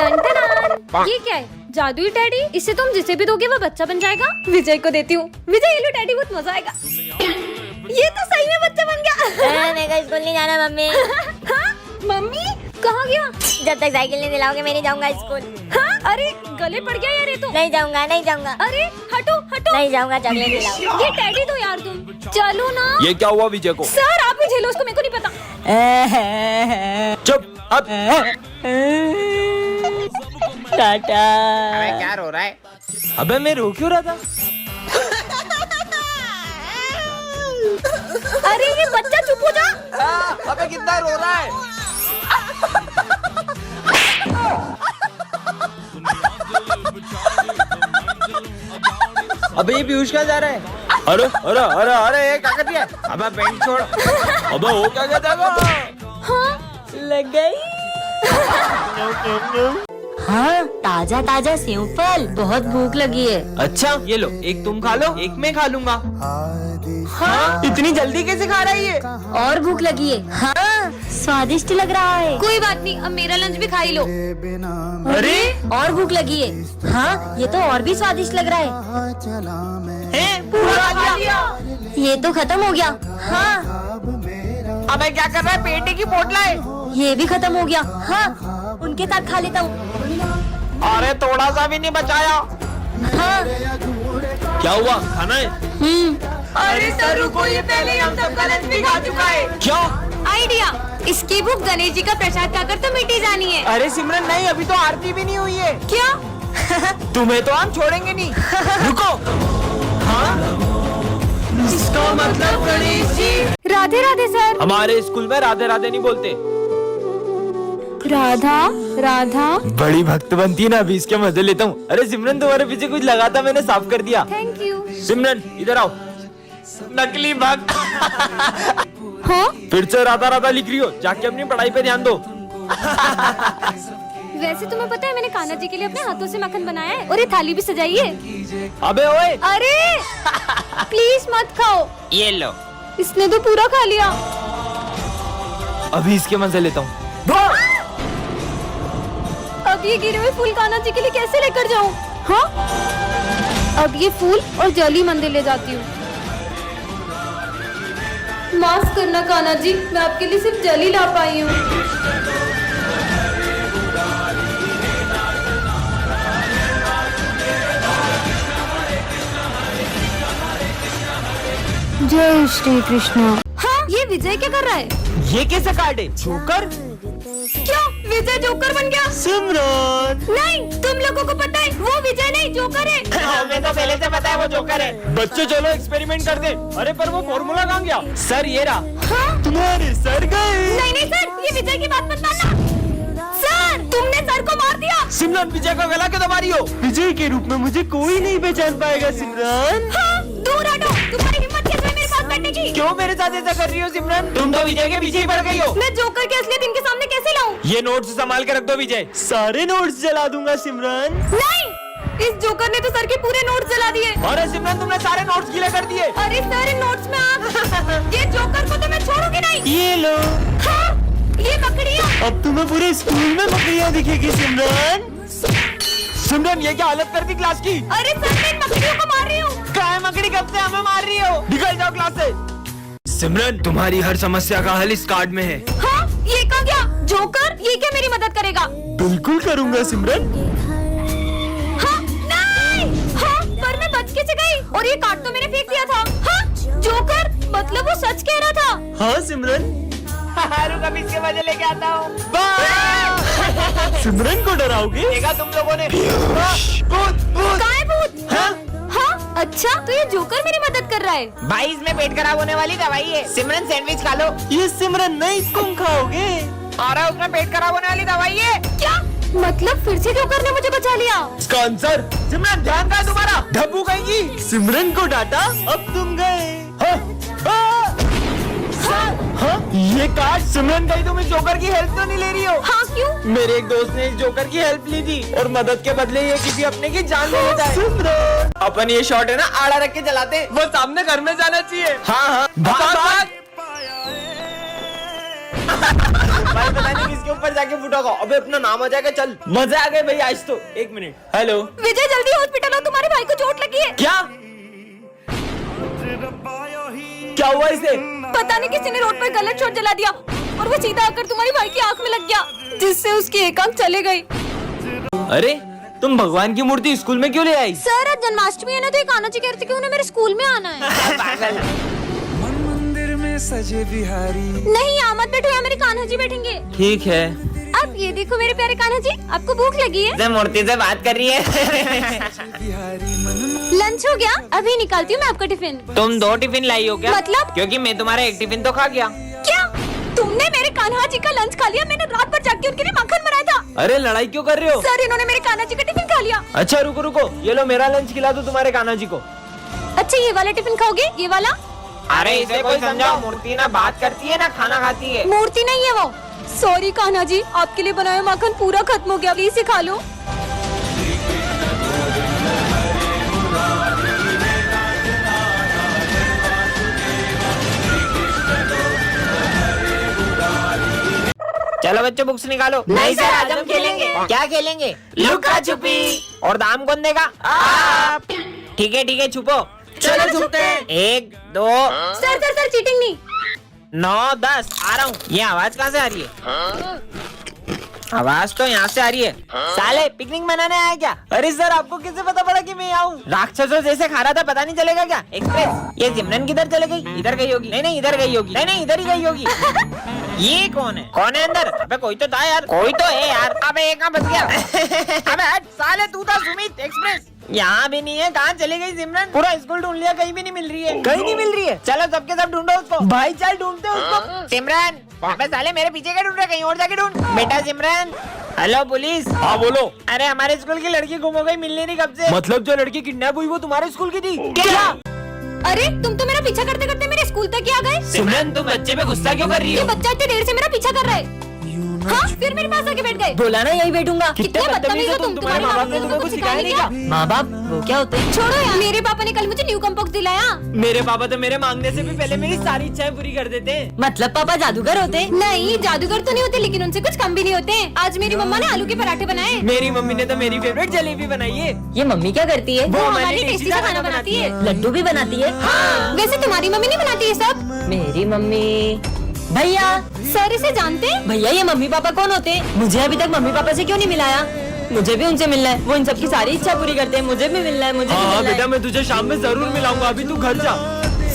Ton टनान। ये क्या है? जादुई टेडी? इससे तुम जिसे भी दोगे वो बच्चा बन जाएगा। विजय को देती हूँ। विजय ये लो टेडी, बहुत मजा आएगा। ये तो सही में बच्चा बन गया। मेरे को स्कूल नहीं जाना मम्मी। हाँ? मम्मी कहाँ गया? जब तक साइकिल नहीं दिलाओगे मैं नहीं जाऊंगा स्कूल। हाँ? अरे गले पड़ गया यार ये तो। नहीं जाऊंगा नहीं जाऊंगा। अरे हटो हटो। नहीं जाऊंगा, चॉकलेट दिलाओ। ये टेडी दो यार तुम। चलो ना। ये क्या हुआ विजय को? सर आप ही झेलो उसको, मेरे को नहीं पता। चुप अब। टाटा। अबे क्या रो रहा है? अबे मैं रो क्यों रहा था? अरे ये बच्चा चुप हो जा। अबे कितना रो रहा है? अबे ये पीयूष कहाँ जा रहा है? अरे अरे अरे अरे ये क्या कर दिया? अबे पेंट छोड़। अबे वो क्या कहता है? हाँ लग गई। हाँ ताजा ताजा सेव फल, बहुत भूख लगी है। अच्छा ये लो, एक तुम खा लो, एक मैं खा लूंगा। हाँ इतनी जल्दी कैसे खा रहा है ये? और भूख लगी है। हाँ स्वादिष्ट लग रहा है। कोई बात नहीं, अब मेरा लंच भी खा ही लो। अरे और भूख लगी है। हाँ ये तो और भी स्वादिष्ट लग रहा है। पूरा खा लिया। ये तो खत्म हो गया। हाँ अबे क्या कर रहा है? पेटे की पोटला है। ये भी खत्म हो गया। हाँ उनके साथ खा लेता हूँ। अरे थोड़ा सा भी नहीं बचाया। हाँ क्या हुआ? खाना है? अरे सर रुको, ये पहले ही हम सबका लंच भी खा चुका है। क्या? आइडिया, इसकी भूख गणेश जी का प्रसाद खाकर तो मिटी जानी है। अरे सिमरन नहीं, अभी तो आरती भी नहीं हुई है। क्या? तुम्हें तो हम छोड़ेंगे नहीं। रुको। हाँ इसका मतलब गणेश जी। राधे राधे सर। हमारे स्कूल में राधे राधे नहीं बोलते। राधा राधा। बड़ी भक्त बनती है ना, अभी इसके मजे लेता हूँ। अरे सिमरन तुम्हारे पीछे कुछ लगा था, मैंने साफ कर दिया। Thank you. सिमरन इधर आओ। नकली भक्त। हाँ फिर से राधा राधा लिख रही हो, जाके अपनी पढ़ाई पे ध्यान दो। वैसे तुम्हें पता है मैंने कान्हा जी के लिए अपने हाथों से मक्खन बनाया है और ये थाली भी सजाई है। अबे ओए। अरे प्लीज मत खाओ। ये लो। इसने तो पूरा खा लिया। अभी इसके मजे लेता हूँ। अब ये गिरे हुए फूल कान्हा जी के लिए कैसे लेकर जाऊं? हाँ अब ये फूल और जली मंदिर ले जाती हूँ। माफ करना कान्हा जी, मैं आपके लिए सिर्फ जली ला पाई हूँ। जय श्री कृष्ण। हाँ ये विजय क्या कर रहा है? ये कैसा कार्ड है? जोकर? क्या विजय जोकर बन गया? सिमरन नहीं, तुम लोगों को पता है वो विजय नहीं जोकर है। हमें तो पहले से पता है वो जोकर है। बच्चे चलो एक्सपेरिमेंट कर दे। अरे पर वो फॉर्मूला कहाँ गया? सर ये रहा। हाँ? तुम्हारे सर गए। नहीं नहीं सर, ये विजय की बात मत मानना। सर तुमने सर को मार दिया। सिमरन विजय का गला क्यों दबा रही हो? विजय के रूप में मुझे कोई नहीं पहचान पाएगा सिमरन। हाँ, दूर हटो, तुम्हारी हिम्मत कैसे है मेरे पास बैठने की? क्यों मेरे साथ ऐसा कर रही हो सिमरन? तुम तो विजय के पीछे ही पड़ गई हो। मैं जोकर के असलियत इनके सामने कैसे लाऊं? ये नोट्स संभाल के रख दो विजय। सारे नोट्स जला दूंगा सिमरन। नहीं, इस जोकर ने तो सर के पूरे नोट्स जला दिए। अरे सिमरन तुमने सारे नोट्स गीले कर दिए। अरे सर इन नोट्स में आप ये जोकर को तो मैं छोड़ूंगी नहीं। ये लो। हाँ, ये मकड़ियाँ। अब तुम्हें पूरे स्कूल में मकड़ियाँ दिखेगी सिमरन। सिमरन ये क्या हालत कर दी क्लास की? अरे सर मैं इन मकड़ियों को मार रही हूँ। काय मकड़ी कब से हमें मार रही हो? निकल जाओ क्लास से। सिमरन तुम्हारी हर समस्या का हल इस कार्ड में है। हाँ ये कहाँ गया? जोकर ये क्या मेरी मदद करेगा? बिल्कुल करूंगा सिमरन। हाँ नहीं, हाँ पर मैं बच कैसे गई? और ये कार्ड तो मैंने फेंक दिया था। हाँ जोकर मतलब वो सच कह रहा था। हाँ सिमरन। रुक अभी इसके वजह लेके आता हूँ। सिमरन को डराओगे? देखा तुम लोगों ने। भूत भूत। कहाँ है भूत? हाँ अच्छा तो ये जोकर मेरी मदद कर रहा है। भाई इसमें पेट खराब होने वाली दवाई है। सिमरन सैंडविच खा लो। ये सिमरन नहीं, तुम खाओगे। और उसमें पेट खराब होने वाली दवाई है। क्या मतलब फिर से जोकर ने मुझे बचा लिया? इसका आंसर सिमरन ध्यान का तुम्हारा धब्बू कहेगी। सिमरन को डांटा, अब तुम गए। ये कार्ड सिमरन कहीं तुम इस जोकर की हेल्प तो नहीं ले रही हो? हाँ क्यों? मेरे एक दोस्त ने इस जोकर की हेल्प ली थी और मदद के बदले ये किसी अपने की जान ले लेता है। सिमरन अपन ये शॉट है ना आड़ा रख के चलाते, वो सामने घर में जाना चाहिए। हाँ हाँ भाग भाग। भाई पता नहीं किसके ऊपर जाके फूटा होगा। अबे अपना नाम आ जाएगा। चल मजा आ गए भाई आज तो। एक मिनट। हेलो विजय जल्दी हॉस्पिटल आओ, तुम्हारे भाई को चोट लगी है। क्या क्या हुआ इसे? पता नहीं किसी ने रोड पर गलत शॉट जला दिया और वो सीधा आकर तुम्हारे भाई की आंख में लग गया, जिससे उसकी एक आंख चली गई। अरे तुम भगवान की मूर्ति स्कूल में क्यों ले आई? सर आज जन्माष्टमी है ना, तो एक आना चाहिए कि उन्हें मेरे स्कूल में आना है। पागल। मंदिर में सजे बिहारी। नहीं यहाँ मत बैठो, यहाँ मेरे कान्हा जी बैठेंगे। ठीक है। अब ये देखो मेरे प्यारे कान्हा जी, आपको भूख लगी है? मूर्ति से बात कर रही है। बिहारी मन लंच हो गया? अभी निकालती हूँ मैं आपका टिफिन। तुम 2 टिफिन लाई हो क्या? मतलब? क्योंकि मैं तुम्हारा एक टिफिन तो खा गया। क्या तुमने मेरे कान्हा जी का लंच खा लिया? मैंने रात भर जाग के उनके लिए माखन बनाया था। अरे लड़ाई क्यों कर रहे हो? सर इन्होंने मेरे कान्हा जी का टिफिन खा लिया। अच्छा रुको रुको, ये लो मेरा लंच खिला दो तुम्हारे कान्हा जी को। अच्छा ये वाला टिफिन खाओगे? ये वाला? अरे इसे कोई समझाओ, मूर्ति ना बात करती है ना खाना खाती है। मूर्ति नहीं है वो। सॉरी कान्हा जी, आपके लिए बनाया माखन पूरा खत्म हो गया, प्लीज खा लो। चलो बच्चों बुक्स निकालो। नहीं सर, आज हम खेलेंगे। क्या खेलेंगे? लुका छुपी। और दाम कौन देगा? आप। ठीक है छुपो। चलो छुपते हैं। 1 2 सर सर सर चीटिंग नहीं। 9 10 आ रहा हूँ। ये आवाज कहाँ से आ रही है? आवाज तो यहाँ से आ रही है। साले पिकनिक मनाने आया क्या? अरे सर आपको कैसे पता पड़ा कि मैं आऊँ? राक्षसों जैसे खा रहा था, पता नहीं चलेगा क्या? एक्सप्रेस। ये सिमरन किधर चले गई? इधर गई होगी। नहीं इधर गई होगी। नहीं इधर ही गई होगी। ये कौन है अंदर? अबे कोई तो था यार। कोई तो है यार। अबे एक बच गया। अबे हट साले, तू था सुमित एक्सप्रेस। यहाँ भी नहीं है। कहाँ चली गई सिमरन? पूरा स्कूल ढूंढ लिया, कहीं भी नहीं मिल रही है। कहीं नहीं मिल रही है। चलो सबके सब ढूंढो उसको। भाई चल ढूंढते हैं उसको। सिमरन। अबे साले मेरे पीछे क्या ढूंढ रहे? कहीं और जाके ढूंढ। बेटा सिमरन। Hello police. हाँ बोलो। अरे हमारे स्कूल की लड़की गुम हो गई, मिलने नहीं कब से। मतलब जो लड़की किडनैप हुई वो तुम्हारे स्कूल की थी? क्या? अरे तुम तो मेरा पीछा करते करते मेरे स्कूल तक ही आ गए। सिमरन तुम बच्चे पे गुस्सा क्यों कर रही ये हो? बच्चा इतनी देर से मेरा पीछा कर रहा है। हाँ फिर मेरे पास आके बैठ गए। बोला ना यही बैठूंगा। कितने बदतमीज हो तुम। तुम्हारे माँ बाप ने तुमको कुछ सिखाया नहीं क्या? माँ बाप वो क्या होते हैं? छोड़ो यार, मेरे पापा ने कल मुझे न्यू कम्पोक्स दिलाया। मेरे पापा तो मेरे मांगने से भी पहले मेरी सारी इच्छाएं पूरी कर देते हैं। मतलब पापा जादूगर होते हैं? नहीं जादूगर तो नहीं होते, लेकिन उनसे कुछ कम भी नहीं होते। आज मेरी मम्मा ने आलू के पराठे बनाए। मेरी मम्मी ने तो मेरी फेवरेट जलेबी बनाई है। ये मम्मी क्या करती है? वो हमारी टेस्टी सा खाना बनाती है। लड्डू भी बनाती है? हाँ वैसे तुम्हारी मम्मी नहीं बनाती ये सब? मेरी मम्मी। भैया सर इसे जानते हैं? भैया ये मम्मी पापा कौन होते हैं? मुझे अभी तक मम्मी पापा से क्यों नहीं मिलाया? मुझे भी उनसे मिलना है। वो इन सबकी सारी इच्छा पूरी करते हैं। मुझे भी मिलना है। मुझे भी हाँ मिलना बेटा है। मैं तुझे शाम में जरूर मिलाऊंगा, अभी तू घर जा।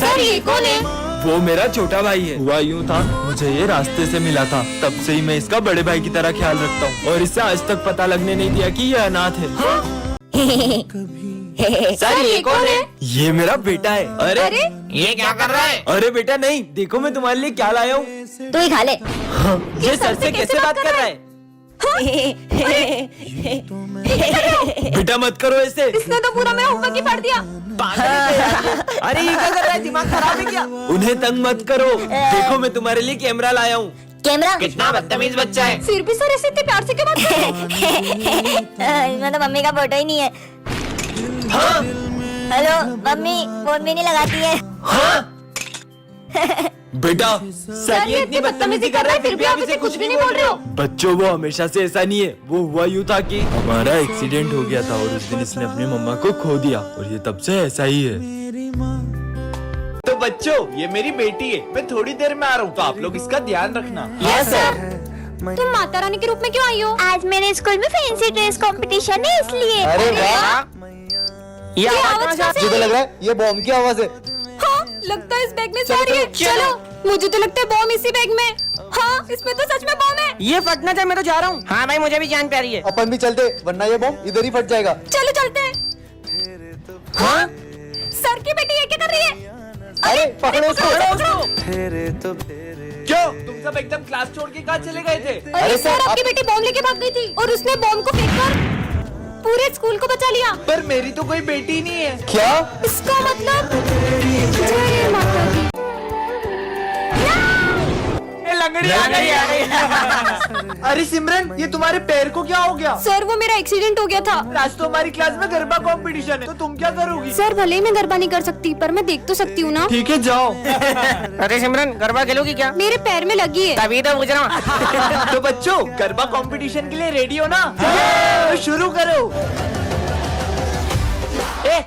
सर ये कौन है? वो मेरा छोटा भाई है। हुआ यूँ था, मुझे ये रास्ते से मिला था, तब से ही मैं इसका बड़े भाई की तरह ख्याल रखता हूँ और इससे आज तक पता लगने नहीं दिया कि ये अनाथ है। सर ये कौन है? ये मेरा बेटा है। अरे ये क्या कर रहा है? अरे बेटा नहीं, देखो मैं तुम्हारे लिए क्या लाया हूँ। तू ही खा ले। ये सर से कैसे बात कर रहा है? बेटा मत करो ऐसे। इसने तो पूरा मेरा होमवर्क ही पढ़ दिया। अरे ये क्या कर रहा है? दिमाग खराब है क्या? उन्हें तंग मत करो। देखो मैं तुम्हारे लिए कैमरा लाया हूँ। कैमरा? कितना बदतमीज बच्चा है। फिर भी सर ऐसे इतने प्यार से क्यों बात कर रहे हो? इसमें तो मम्मी का फोटो ही नहीं है। हाँ हेलो मम्मी, फोन भी नहीं लगाती है। हाँ बेटा सर ये इतनी बदतमीजी कर रहा है, फिर भी आप इसे कुछ नहीं बोल रहे हो। बच्चों वो हमेशा से ऐसा नहीं है। वो हुआ यूँ था कि हमारा एक्सीडेंट हो गया था और उस दिन इसने अपनी मम्मा को खो दिया और ये तब से ऐसा ही है। तो बच्चों ये मेरी बेटी है, मैं थोड़ी देर में आ रहा हूँ, तो आप लोग इसका ध्यान रखना। Yes sir. तुम माता रानी के रूप में क्यों आई हो? आज मेरे स्कूल में फैंसी ड्रेस कंपटीशन है इसलिए। अरे वाह, ये ये आवाज आवाज कहाँ से? मुझे तो लग रहा है ये बॉम्ब की आवाज है। हाँ लगता है इस बैग में से आ रही है। चलो मुझे तो लगता है बॉम्ब इसी बैग में। हाँ इसमें तो सच में बॉम्ब है। ये फटना चाहिए, मैं तो जा रहा हूँ। हाँ भाई मुझे भी जान प्यारी है। अपन भी चलते, वरना ये बॉम्ब इधर ही फट जाएगा। चलो चलते हैं। हाँ सर की बेटी ये क्या कर रही है? अरे पकड़ो उसको। पकड़ो। क्यों तुम सब एकदम क्लास छोड़ के कहाँ चले गए थे? अरे सर आपकी बेटी बॉम्ब लेके भाग गई थी और उसने बॉम्ब को फेंककर पूरे स्कूल को बचा लिया। पर मेरी तो कोई बेटी नहीं है। क्या? इसका मतलब जय माता दी। आ गई। अरे सिमरन, ये तुम्हारे पैर को क्या हो गया? सर वो मेरा एक्सीडेंट हो गया था। आज तो हमारी क्लास में गरबा कंपटीशन है, तो तुम क्या करोगी? सर भले ही मैं गरबा नहीं कर सकती, पर मैं देख तो सकती हूँ ना। ठीक है, जाओ। अरे सिमरन, गरबा खेलोगी क्या? मेरे पैर में लगी है। तभी तो पूछ रहा हूँ। तो बच्चों, गरबा कंपटीशन के लिए रेडी हो ना? तो शुरू करो।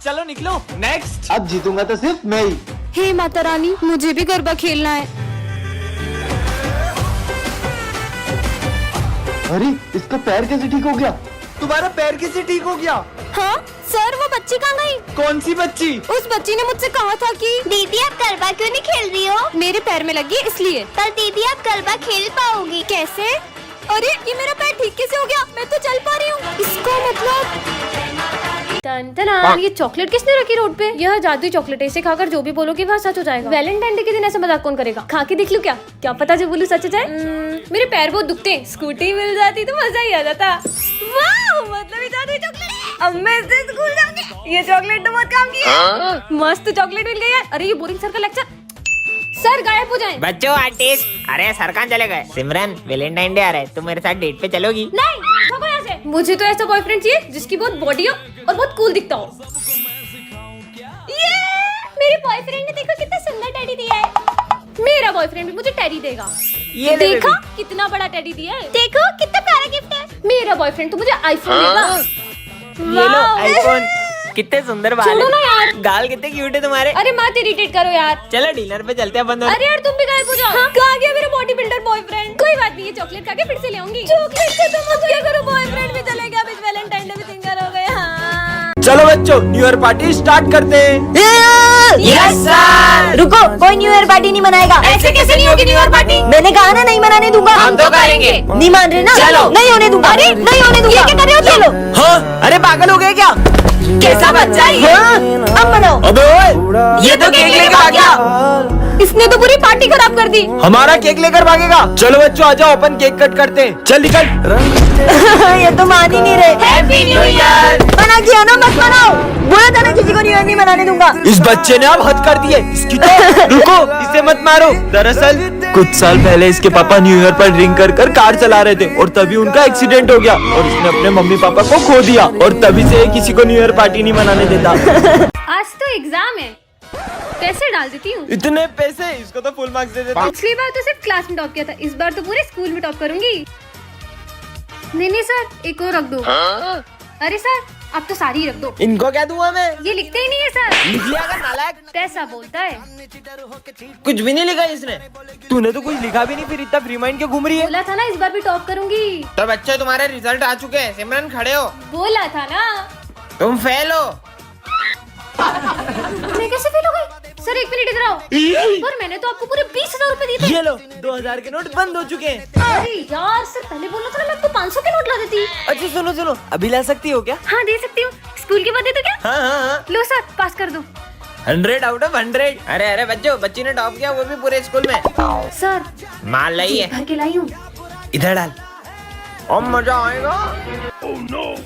चलो निकलो। नेक्स्ट। अब जीतूंगा तो सिर्फ मैं ही। हे माता रानी, मुझे भी गरबा खेलना है। अरे, इसका पैर कैसे ठीक हो गया? तुम्हारा पैर कैसे ठीक हो गया? हाँ सर, वो बच्ची कहाँ गई? कौन सी बच्ची? उस बच्ची ने मुझसे कहा था कि दीदी आप गरबा क्यों नहीं खेल रही हो? मेरे पैर में लगी है इसलिए। पर दीदी आप गरबा खेल पाओगी। कैसे? अरे ये मेरा पैर ठीक कैसे हो गया? मैं तो चल पा रही हूँ। इसका मतलब ये चॉकलेट किसने रखी रोड पे? यह जादुई चॉकलेट है, इसे खाकर जो भी बोलोगे वह सच हो जाएगा। वैलेंटाइन डे के दिन ऐसा मजाक कौन करेगा? खा के देख लूं क्या? क्या पता जो बोलूं सच हो जाए। मेरे पैर बहुत दुखते हैं, स्कूटी मिल जाती तो मजा ही आ जाता। वाह, मतलब ये जादुई चॉकलेट है। अब मैं इससे स्कूल जाऊंगी। ये चॉकलेट तो बहुत काम की है। मस्त चॉकलेट मिल गई यार। अरे ये बोरिंग सर का लेक्चर। सर गायब हो जाएं। बच्चों आर्टिस्ट, अरे सर कहाँ चले गए? सिमरन, वैलेंटाइन डे आ रहा है, तुम मेरे साथ डेट पे चलोगी? नहीं, भागो यहाँ से। मुझे तो ऐसा बॉयफ्रेंड चाहिए जिसकी बहुत बॉडी हो और बहुत कूल दिखता हो। ये मेरे बॉयफ्रेंड ने देखो कितना सुंदर टेडी दिया है। मेरा बॉयफ्रेंड भी मुझे टेडी देगा। ये ले देखा बेबी। कितना बड़ा टेडी दिया है। देखो कितना प्यारा गिफ्ट है। मेरा बॉयफ्रेंड तो मुझे आईफोन देगा। ये लो वाह। आईफोन। कितने सुंदर बाल छोड़ो ना हैं। यार। गाल कितने क्यूट है तुम्हारे। अरे मत इरिटेट करो यार। चलो डिनर पे चलते हैं अपन दोनों। अरे यार तुम भी गायब हो जाओ। कहाँ गया मेरा बॉडी बिल्डर बॉयफ्रेंड? कोई बात नहीं, ये चॉकलेट खा के फिर से ले आऊंगी। चॉकलेट से तुम मत क्या करो, बॉयफ्रेंड भी चले गया। बीच वैलेंटाइन डे भी सिंगल हो गए। हाँ। चलो बच्चों, न्यू ईयर पार्टी स्टार्ट करते हैं। Yes sir. रुको, कोई न्यू ईयर पार्टी नहीं मनाएगा। ऐसे कैसे नहीं होगी न्यू ईयर पार्टी? मैंने कहा ना नहीं मनाने दूंगा। हम तो करेंगे। नहीं मान रहे ना? चलो। नहीं होने दूंगा। अरे नहीं होने दूंगा। ये क्या कर रहे हो? चलो। हाँ, अरे पागल हो गए क्या? कैसा बच्चा है ये? अब मनाओ। अबे ओए, ये तो केक लेके भाग गया। इसने तो पूरी पार्टी खराब कर दी। हमारा केक लेकर भागेगा। चलो बच्चों आ जाओ, अपन केक कट करते हैं। चल निकल। ये तो मान ही नहीं रहे। Happy new year. मना किया ना, मत मनाओ। बोला था ना किसी को न्यू ईयर नहीं मनाने दूंगा। इस बच्चे ने अब हद कर दी है। इसकी तो रुको, इसे मत मारो। दरअसल कुछ साल पहले इसके पापा न्यू ईयर पर ड्रिंक कर कार चला रहे थे और तभी उनका एक्सीडेंट हो गया और इसने अपने मम्मी पापा को खो दिया और तभी से ये किसी को न्यू ईयर पार्टी नहीं मनाने देता। आज तो एग्जाम है, पैसे डाल देती हूँ। इतने पैसे? इसको तो फुल मार्क्स दे देता। पिछली बार तो सिर्फ क्लास में टॉप किया था, इस बार तो पूरे स्कूल में टॉप करूंगी। नहीं सर, एक और रख दो। अरे सर, अब तो सारी रख दो। इनको क्या दूंगा मैं? ये लिखते ही नहीं है सर। लिख लिया कर नालायक। कैसा बोलता है? कुछ भी नहीं लिखा इसने। तूने तो कुछ लिखा भी नहीं, फिर इतना फ्री माइंड क्यों घूम रही है? बोला था ना इस बार भी टॉप करूंगी। तो बच्चों तुम्हारे रिजल्ट आ चुके हैं। सिमरन खड़े हो। बोला था ना। तुम फेल हो। मैं कैसे फेल हो गई? सर एक मिनट इधर आओ। पर मैंने तो आपको पूरे 20,000 रुपए दिए थे। ये लो, 2000 के नोट बंद हो चुके हैं। अरे यार सर, पहले बोलना था ना, मैं आपको 500 के नोट ला देती। अच्छा सुनो सुनो, अभी ला सकती हो क्या? हाँ दे सकती हूँ, स्कूल के बाद दे तो क्या? हाँ। लो सर, पास कर दो। 100 आउट ऑफ 100। अरे बच्चों, बच्ची ने टॉप किया, वो भी पूरे स्कूल में। सर मान ली है। भर के लाई हूँ। इधर डाल। और मजा आएगा।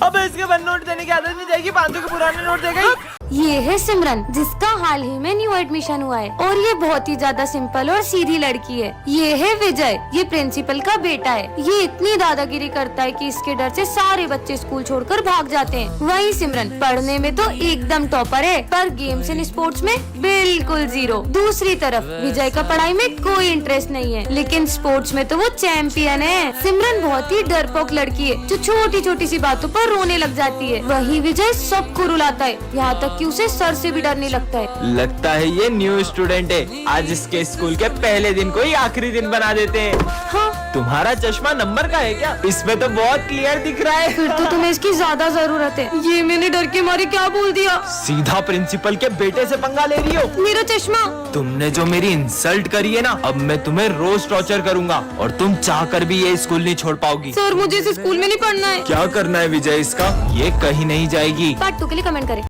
अब इसके 1 नोट देने की आदत नहीं जाएगी, 500 के पुराने नोट देगा। ये है सिमरन, जिसका हाल ही में न्यू एडमिशन हुआ है और ये बहुत ही ज्यादा सिंपल और सीधी लड़की है। ये है विजय, ये प्रिंसिपल का बेटा है। ये इतनी दादागिरी करता है कि इसके डर से सारे बच्चे स्कूल छोड़कर भाग जाते हैं। वही सिमरन पढ़ने में तो एकदम टॉपर है, पर गेम्स एंड स्पोर्ट्स में बिल्कुल 0। दूसरी तरफ विजय का पढ़ाई में कोई इंटरेस्ट नहीं है, लेकिन स्पोर्ट्स में तो वो चैंपियन है। सिमरन बहुत ही डरपोक लड़की है, जो छोटी छोटी सी बातों पर रोने लग जाती है। वही विजय सबको रुलाता है, यहाँ तक कि उसे सर से भी डर नहीं लगता है। लगता है ये न्यू स्टूडेंट है। आज इसके स्कूल के पहले दिन को ही आखिरी दिन बना देते हैं। हाँ, तुम्हारा चश्मा नंबर का है क्या? इसमें तो बहुत क्लियर दिख रहा है। फिर तो तुम्हें इसकी ज्यादा जरूरत है। ये मैंने डर के मारे क्या बोल दिया? सीधा प्रिंसिपल के बेटे से पंगा ले रही हो। मेरा चश्मा। तुमने जो मेरी इंसल्ट करी है ना, अब मैं तुम्हें रोज टॉर्चर करूंगा और तुम चाहकर भी ये स्कूल नहीं छोड़ पाओगी। सर मुझे इस स्कूल में नहीं पढ़ना है। क्या करना है विजय इसका? ये कहीं नहीं जाएगी। पार्ट 2 के लिए कमेंट करें।